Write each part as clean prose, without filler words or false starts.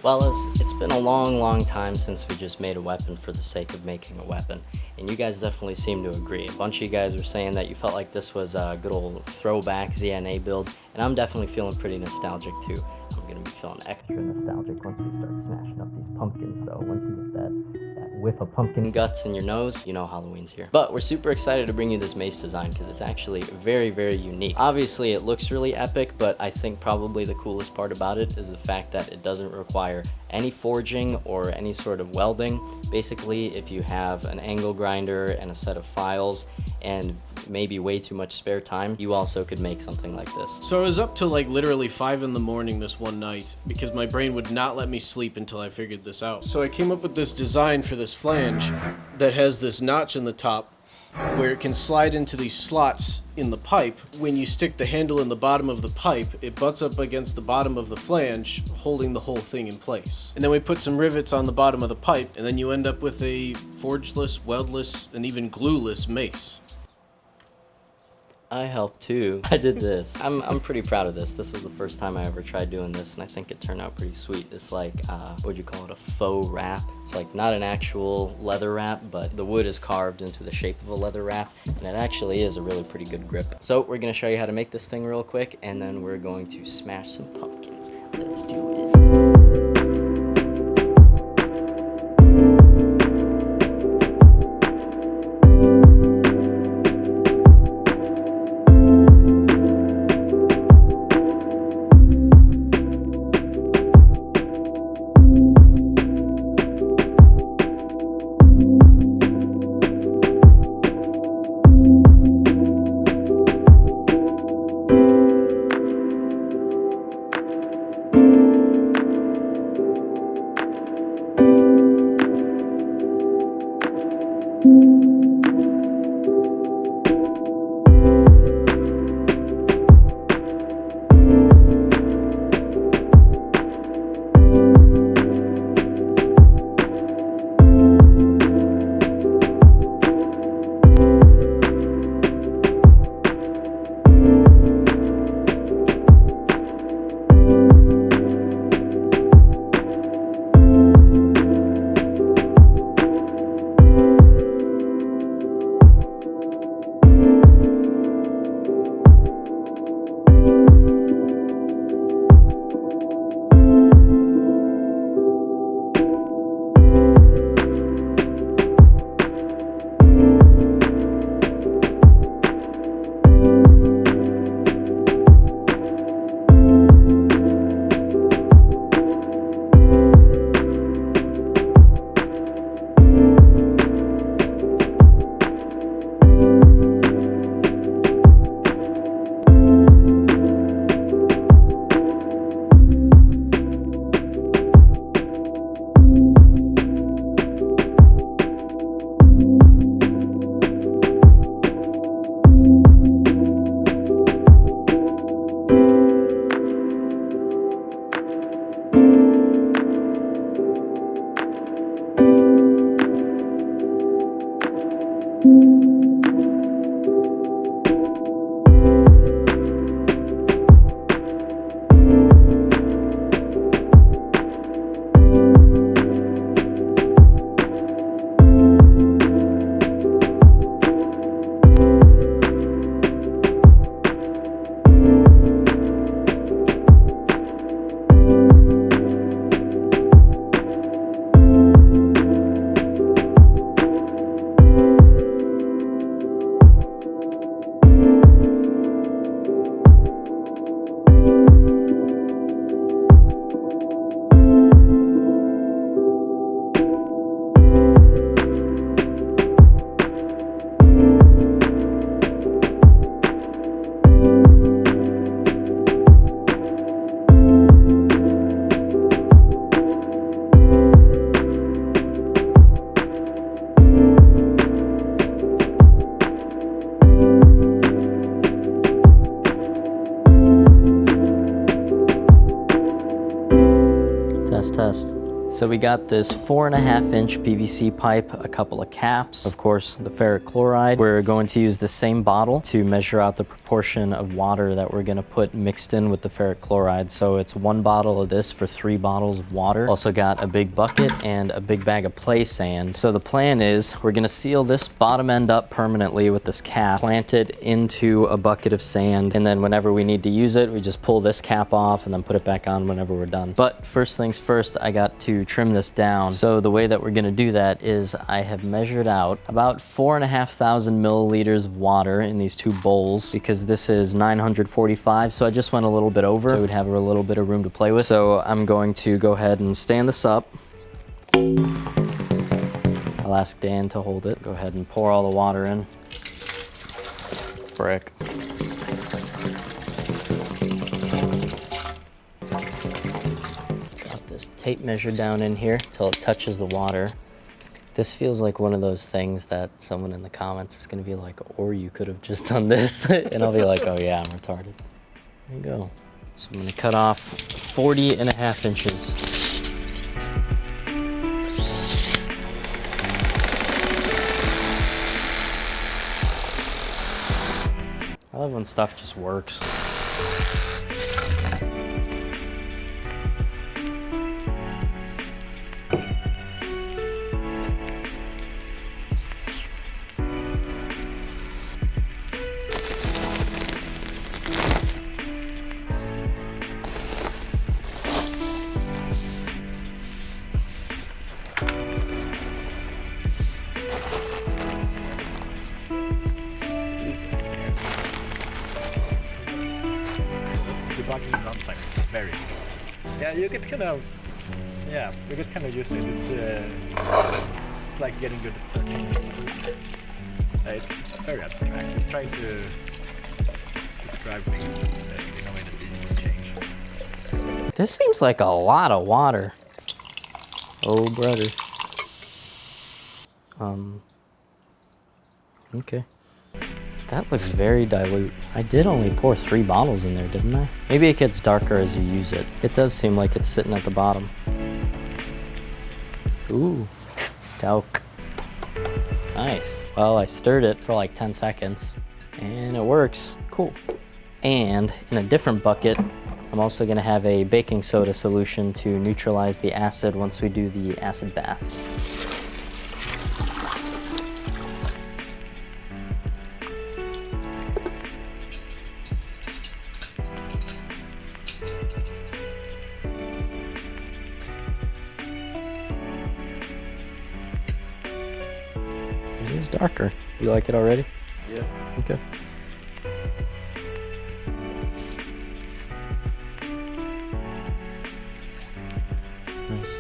Well, it's been a long time since we just made a weapon for the sake of making a weapon, and you guys definitely seem to agree. A bunch of you guys were saying that you felt like this was a good old throwback ZNA build, and I'm definitely feeling pretty nostalgic too. I'm gonna be feeling extra nostalgic once we start smashing up these pumpkins though. Once you get that whiff of pumpkin guts in your nose, you know Halloween's here. But we're super excited to bring you this mace design because it's actually very unique. Obviously it looks really epic, but I think probably the coolest part about it is the fact that it doesn't require any forging or any sort of welding. Basically, if you have an angle grinder and a set of files and maybe way too much spare time, you also could make something like this. So I was up till like literally 5 in the morning this one night because my brain would not let me sleep until I figured this out. So I came up with this design for this flange that has this notch in the top where it can slide into these slots in the pipe. When you stick the handle in the bottom of the pipe, it butts up against the bottom of the flange, holding the whole thing in place. And then we put some rivets on the bottom of the pipe, and then you end up with a forgeless, weldless, and even glueless mace. I helped too. I did this. I'm pretty proud of this. This was the first time I ever tried doing this, and I think it turned out pretty sweet. It's like, what would you call it, a faux wrap? It's like not an actual leather wrap, but the wood is carved into the shape of a leather wrap, and it actually is a really pretty good grip. So we're gonna show you how to make this thing real quick, and then we're going to smash some pumpkins. Let's do it. Test. So we got this 4.5-inch PVC pipe, a couple of caps, of course the ferric chloride. We're going to use the same bottle to measure out the proportion of water that we're gonna put mixed in with the ferric chloride. So it's 1 bottle of this for 3 bottles of water. Also got a big bucket and a big bag of play sand. So the plan is we're gonna seal this bottom end up permanently with this cap, plant it into a bucket of sand, and then whenever we need to use it, we just pull this cap off and then put it back on whenever we're done. But first things first, I got to trim this down. So the way that we're gonna do that is I have measured out about 4,500 milliliters of water in these 2 bowls, because this is 945, so I just went a little bit over so we'd have a little bit of room to play with. So I'm going to go ahead and stand this up. I'll ask Dan to hold it. Go ahead and pour all the water in. Frick. Tape measure down in here till it touches the water. This feels like one of those things that someone in the comments is going to be like, or you could have just done this. And I'll be like, oh yeah, I'm retarded. There you go. So I'm going to cut off 40.5 inches. I love when stuff just works. Very. Yeah, you get kind of, you get kind of used to it. It's like getting good at changing. It's very abstract. Trying to describe things in a way that you can change. This seems like a lot of water. Oh, brother. Okay. That looks very dilute. I did only pour 3 bottles in there, didn't I? Maybe it gets darker as you use it. It does seem like it's sitting at the bottom. Ooh, talc. Nice. Well, I stirred it for like 10 seconds and it works. Cool. And in a different bucket, I'm also gonna have a baking soda solution to neutralize the acid once we do the acid bath. It is darker. You like it already? Yeah. Okay. Nice.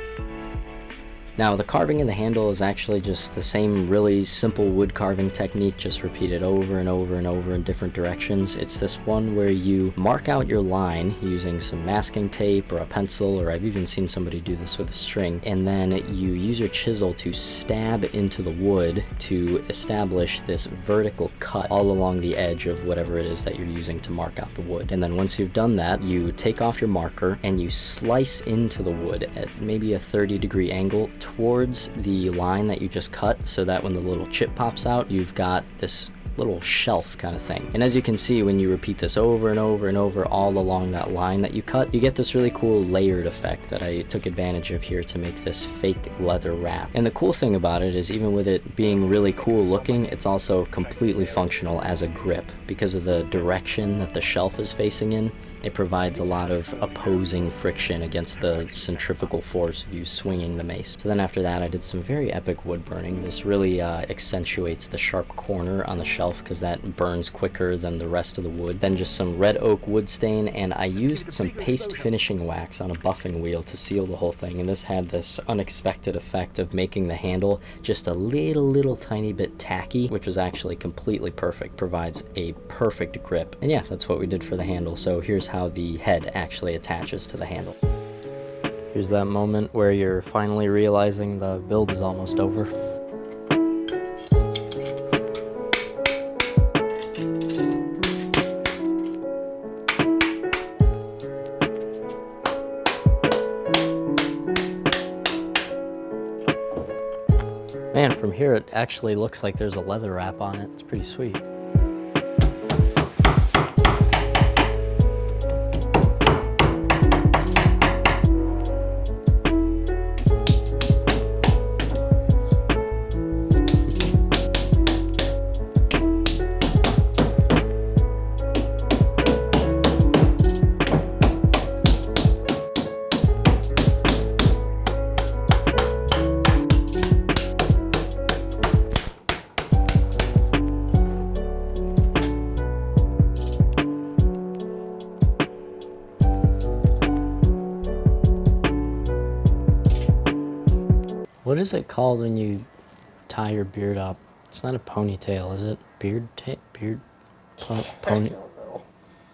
Now, the carving in the handle is actually just the same really simple wood carving technique, just repeated over and over and over in different directions. It's this one where you mark out your line using some masking tape or a pencil, or I've even seen somebody do this with a string, and then you use your chisel to stab into the wood to establish this vertical cut all along the edge of whatever it is that you're using to mark out the wood. And then once you've done that, you take off your marker and you slice into the wood at maybe a 30-degree angle towards the line that you just cut, so that when the little chip pops out, you've got this little shelf kind of thing. And as you can see, when you repeat this over and over and over all along that line that you cut, you get this really cool layered effect that I took advantage of here to make this fake leather wrap. And the cool thing about it is, even with it being really cool looking, it's also completely functional as a grip. Because of the direction that the shelf is facing in, it provides a lot of opposing friction against the centrifugal force of you swinging the mace. So then after that, I did some very epic wood burning. This really accentuates the sharp corner on the shelf because that burns quicker than the rest of the wood. Then just some red oak wood stain, and I used some paste finishing wax on a buffing wheel to seal the whole thing. And this had this unexpected effect of making the handle just a little tiny bit tacky, which was actually completely perfect. Provides a perfect grip. And yeah, that's what we did for the handle. So here's how the head actually attaches to the handle. Here's that moment where you're finally realizing the build is almost over. Man, from here it actually looks like there's a leather wrap on it. It's pretty sweet. What is it called when you tie your beard up? It's not a ponytail, is it? Pony?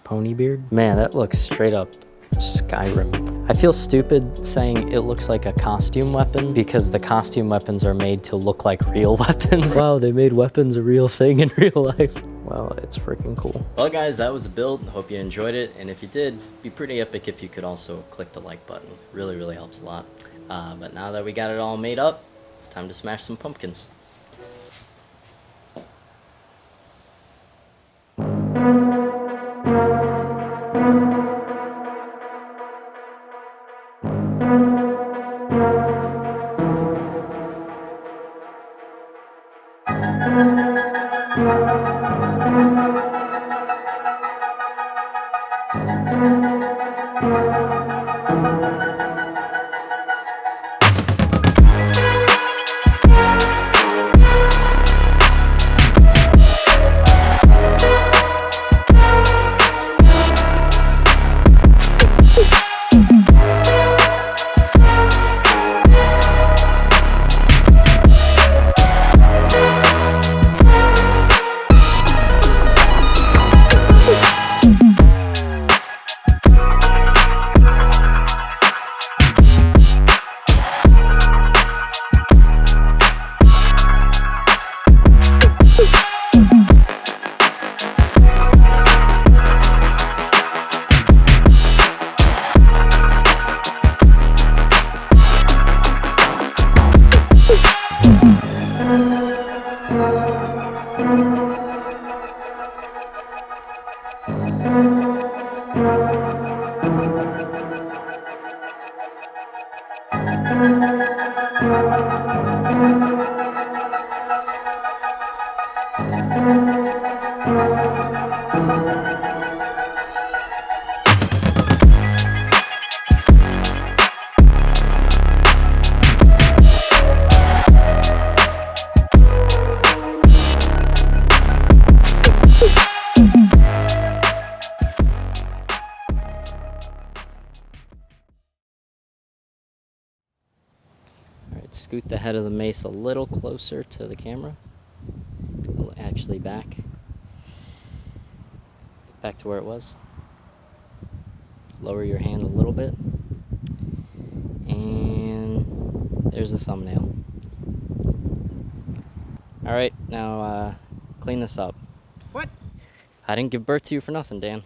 Pony beard? Man, that looks straight up Skyrim. I feel stupid saying it looks like a costume weapon because the costume weapons are made to look like real weapons. Wow, they made weapons a real thing in real life. Well, it's freaking cool. Well, guys, that was the build. Hope you enjoyed it. And if you did, it'd be pretty epic if you could also click the like button. Really, really helps a lot. But now that we got it all made up, it's time to smash some pumpkins. Alright, scoot the head of the mace a little closer to the camera. Actually back to where it was. Lower your hand a little bit. And there's the thumbnail. Alright, now clean this up. What? I didn't give birth to you for nothing, Dan.